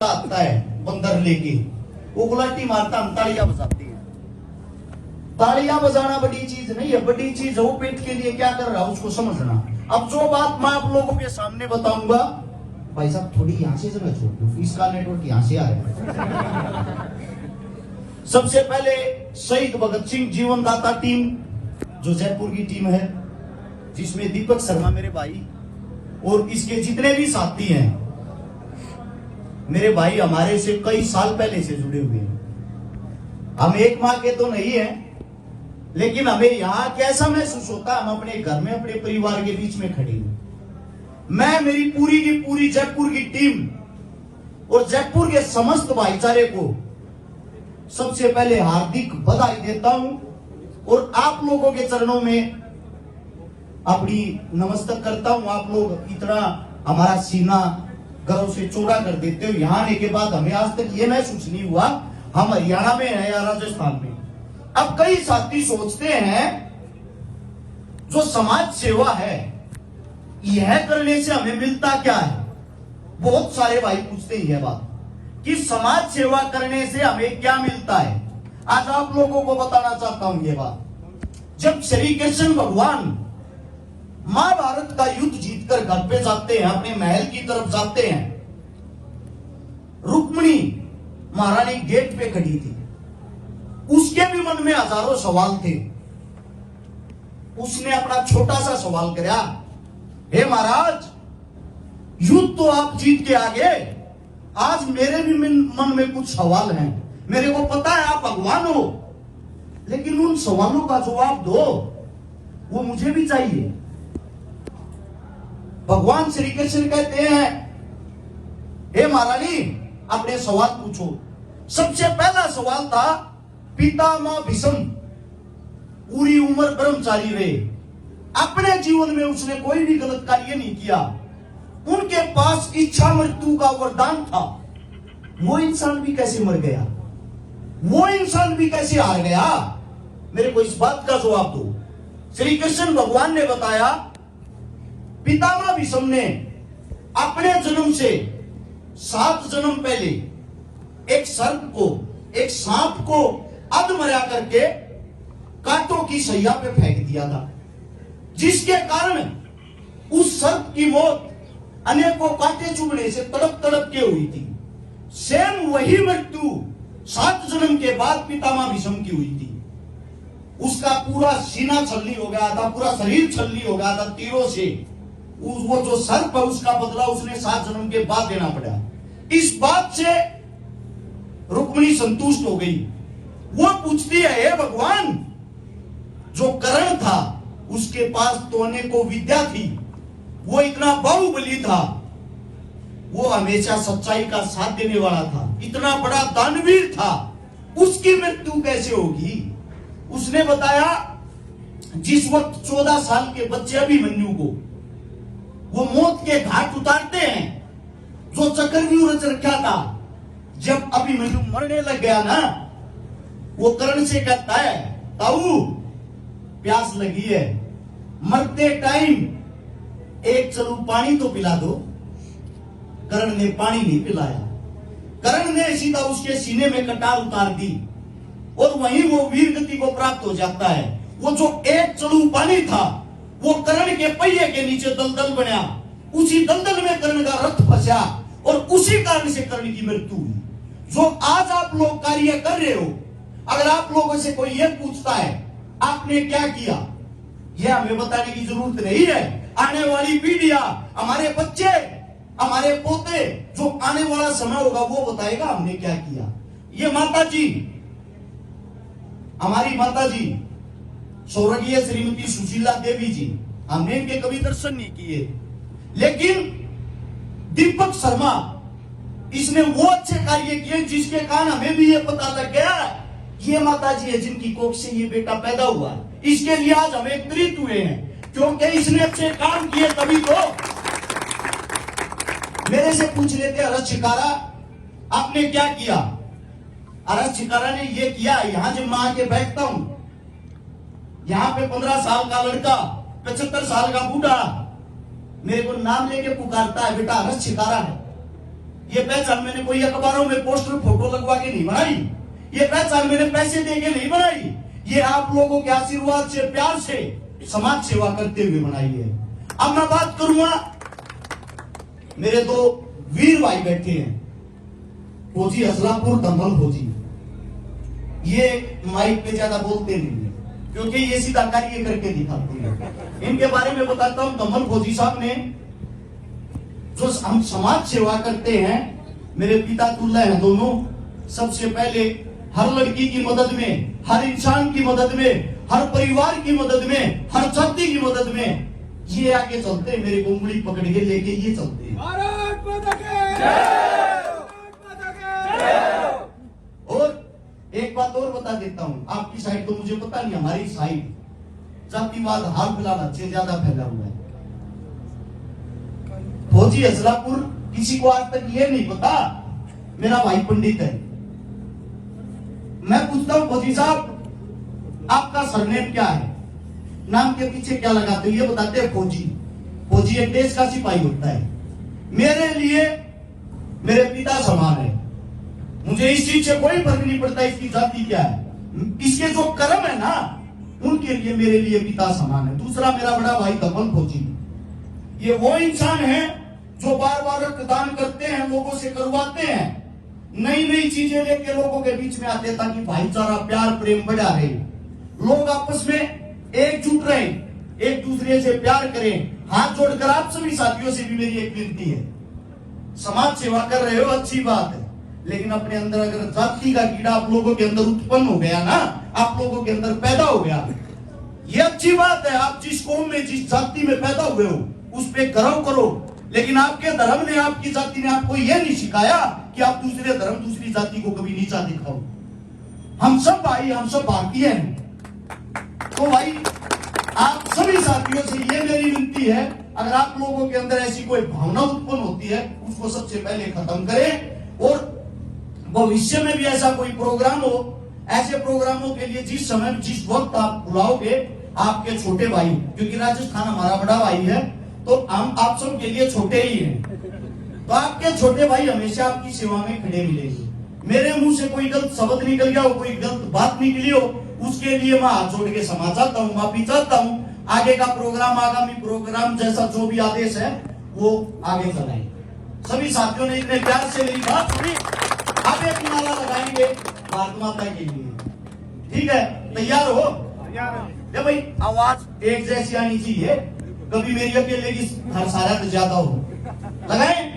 आता है बंदर लेके, वो गुलाटी मारता, हम तालियां बजाते हैं। तालियां बजाना बड़ी चीज नहीं है, बड़ी चीज है वो पेट के लिए क्या कर रहा है उसको समझना। अब जो बात मैं आप लोगों के सामने बताऊंगा, भाई साहब थोड़ी यहां से जरा छोड़ दो, इसका नेटवर्क यहां से आ रहा है। सबसे पहले शहीद भगत सिंह जीवनदाता टीम, जो जयपुर की टीम है, जिसमें दीपक शर्मा मेरे भाई और इसके जितने भी साथी हैं, मेरे भाई हमारे से कई साल पहले से जुड़े हुए हैं। हम एक माह के तो नहीं हैं, लेकिन हमें यहां कैसा महसूस होता है, हम अपने घर में अपने परिवार के बीच में खड़े हैं। मैं मेरी पूरी की पूरी जयपुर की टीम और जयपुर के समस्त भाईचारे को सबसे पहले हार्दिक बधाई देता हूं और आप लोगों के चरणों में अपनी नमस्कार करता हूं। आप लोग इतना हमारा सीना गर्व से चौड़ा कर देते हो। यहां आने के बाद हमें आज तक ये महसूस नहीं हुआ हम हरियाणा में हैं या राजस्थान में। अब कई साथी सोचते हैं जो समाज सेवा है यह करने से हमें मिलता क्या है। बहुत सारे भाई पूछते हैं यह बात कि समाज सेवा करने से हमें क्या मिलता है। आज आप लोगों को बताना चाहता हूं ये बात। जब श्री कृष्ण भगवान महाभारत का युद्ध जीतकर घर पे जाते हैं, अपने महल की तरफ जाते हैं, रुक्मिणी महारानी गेट पे खड़ी थी, उसके भी मन में हजारों सवाल थे। उसने अपना छोटा सा सवाल किया, हे महाराज युद्ध तो आप जीत के आ गए, आज मेरे भी मन में कुछ सवाल हैं। मेरे को पता है आप भगवान हो, लेकिन उन सवालों का जवाब दो, वो मुझे भी चाहिए। भगवान श्री कृष्ण कहते हैं, हे महारानी अपने सवाल पूछो। सबसे पहला सवाल था, पितामह भीष्म पूरी उम्र ब्रह्मचारी रहे, अपने जीवन में उसने कोई भी गलत कार्य नहीं किया, उनके पास इच्छा मृत्यु का वरदान था। वो इंसान भी कैसे मर गया, वो इंसान भी कैसे हार गया, मेरे को इस बात का जवाब दो। श्री कृष्ण भगवान ने बताया, पितामह भीष्म ने अपने जन्म से 7 जन्म पहले एक सर्प को, एक सांप को अधमरा करके कांटों की सैया पे फेंक दिया था, जिसके कारण उस सर्प की मौत अनेकों कांटे चुभने से तड़प तड़प के हुई थी। सेम वही मृत्यु 7 जन्म के बाद पितामह भीष्म की हुई थी। उसका पूरा सीना छलनी हो गया था, पूरा शरीर छलनी हो गया था तीरों से। वो जो सर्प है उसका बदला उसने 7 जन्म के बाद देना पड़ा। इस बात से रुक्मिणी संतुष्ट हो गई। वो पूछती है, हे भगवान जो कर्ण था उसके पास तो अनेकों विद्या थी, वो इतना बाहुबली था, वो हमेशा सच्चाई का साथ देने वाला था, इतना बड़ा दानवीर था, उसकी मृत्यु कैसे होगी। उसने बताया, जिस वक्त 14 साल के बच्चे अभिमन्यु को वो मौत के घाट उतारते हैं, जो चक्रव्यूह रच रखा था, जब अभिमन्यु मरने लग गया ना, वो कर्ण से कहता है, ताऊ प्यास लगी है, मरते टाइम एक चलू पानी तो पिला दो। कर्ण ने पानी नहीं पिलाया, कर्ण ने सीधा उसके सीने में कटार उतार दी और वहीं वो वीर गति को प्राप्त हो जाता है। वो जो एक चलू पानी था वो कर्ण के पहिए के नीचे दलदल बना, उसी दलदल में कर्ण का रथ फंसा और उसी कारण से कर्ण की मृत्यु हुई। जो आज आप लोग कार्य कर रहे हो, अगर आप लोगों से कोई ये पूछता है आपने क्या किया, ये हमें बताने की जरूरत नहीं है। आने वाली पीढ़ियां, हमारे बच्चे, हमारे पोते, जो आने वाला समय होगा वो बताएगा हमने क्या किया। ये माता जी, हमारी माता जी स्वर्गीय श्रीमती सुशीला देवी जी, हमने इनके कभी दर्शन नहीं किए, लेकिन दीपक शर्मा इसने वो अच्छे कार्य किए जिसके कारण हमें भी ये पता लग गया ये माता जी है जिनकी कोख से ये बेटा पैदा हुआ। इसके लिए आज हम एकत्रित हुए हैं, क्योंकि इसने अच्छे काम किए। तभी तो मेरे से पूछ लेते अरज शिकारा आपने क्या किया। अरज शिकारा ने ये किया, यहां जब मैं आके बैठता हूं, यहां पे 15 साल का लड़का, 75 साल का बूढ़ा मेरे को नाम लेके पुकारता है, बेटा अरज शिकारा है। ये पहचान मैंने कोई अखबारों में पोस्टर फोटो लगवा के नहीं बनाई। ये पहचान मैंने पैसे दे के नहीं बनाई। ये आप लोगों के आशीर्वाद से, प्यार से, समाज सेवा करते हुए बनाई है। अब मैं बात करूंगा, मेरे दो वीर भाई बैठे हैं, फौजी असलापुर, दमन फौजी। ये माइक पे ज्यादा बोलते नहीं है क्योंकि ये सीधा कार्य करके दिखाते हैं। इनके बारे में बताता हूं। दमन फौजी साहब ने जो हम समाज सेवा करते हैं, मेरे पिता तुल्य हैं दोनों। सबसे पहले हर लड़की की मदद में, हर इंसान की मदद में, हर परिवार की मदद में, हर जाति की मदद में ये आगे चलते हैं। मेरी उंगली पकड़ के लेके ये चलते हैं। भारत माता की जय! माता की जय! और एक बात और बता देता हूं, आपकी साइड तो मुझे पता नहीं, हमारी साइड जातिवाद हाल फिलहाल अच्छे ज्यादा फैला हुआ है। फौजी असलापुर, किसी को आज तक ये नहीं पता मेरा भाई पंडित है। मैं पूछता हूं फौजी साहब, आपका सरनेम क्या है, नाम के पीछे क्या लगाते हो? ये बताते हैं फौजी। फौजी एक देश का सिपाही होता है। मेरे लिए मेरे पिता समान है। मुझे इस चीज से कोई फर्क नहीं पड़ता इसकी जाति क्या है, इसके जो कर्म है ना, उनके लिए मेरे लिए पिता समान है। दूसरा, मेरा बड़ा भाई दमन फौजी, ये वो इंसान है जो बार बार रक्तदान करते हैं, लोगों से करवाते हैं, नई नई चीजें लेके लोगों के बीच में आते हैं ताकि भाईचारा, प्यार, प्रेम बढ़ा रहे, लोग आपस में एकजुट रहे, एक दूसरे से प्यार करें। हाथ जोड़कर आप सभी साथियों से भी मेरी एक विनती है, समाज सेवा कर रहे हो अच्छी बात है, लेकिन अपने अंदर अगर जाति का कीड़ा आप लोगों के अंदर उत्पन्न हो गया ना, आप लोगों के अंदर पैदा हो गया, ये अच्छी बात है। आप जिस कौम में, जिस जाति में पैदा हुए हो उस पे गर्व करो, लेकिन आपके धर्म ने, आपकी जाति ने आपको यह नहीं सिखाया कि आप दूसरे धर्म, दूसरी जाति को कभी नीचा दिखाओ। हम सब भाई, हम सब भारतीय हैं। तो भाई आप सभी साथियों से ये मेरी विनती है, अगर आप लोगों के अंदर ऐसी कोई भावना उत्पन्न होती है उसको सबसे पहले खत्म करें। और भविष्य में भी ऐसा कोई प्रोग्राम हो, ऐसे प्रोग्रामों के लिए जिस समय, जिस वक्त आप बुलाओगे, आपके छोटे भाई, क्योंकि राजस्थान हमारा बड़ा भाई है तो हम आप सब के लिए छोटे ही हैं, तो आपके छोटे भाई हमेशा आपकी सेवा में खड़े मिलेंगे। मेरे मुंह से कोई गलत शब्द निकल गया हो, कोई गलत बात निकली हो, उसके लिए मैं हाथ जोड़ के क्षमा चाहता हूँ, माफी चाहता हूँ। आगे का प्रोग्राम, आगामी प्रोग्राम जैसा जो भी आदेश है वो आगे चलाएं। सभी साथियों ने इतने प्यार से मेरी बात सुनी। आप एक नारा लगाएंगे भारत माता के लिए, ठीक है? तैयार हो? या भाई आवाज एक जैसी आनी चाहिए, कभी मेरी अकेले की हर सारा ज्यादा हो। लगाएं?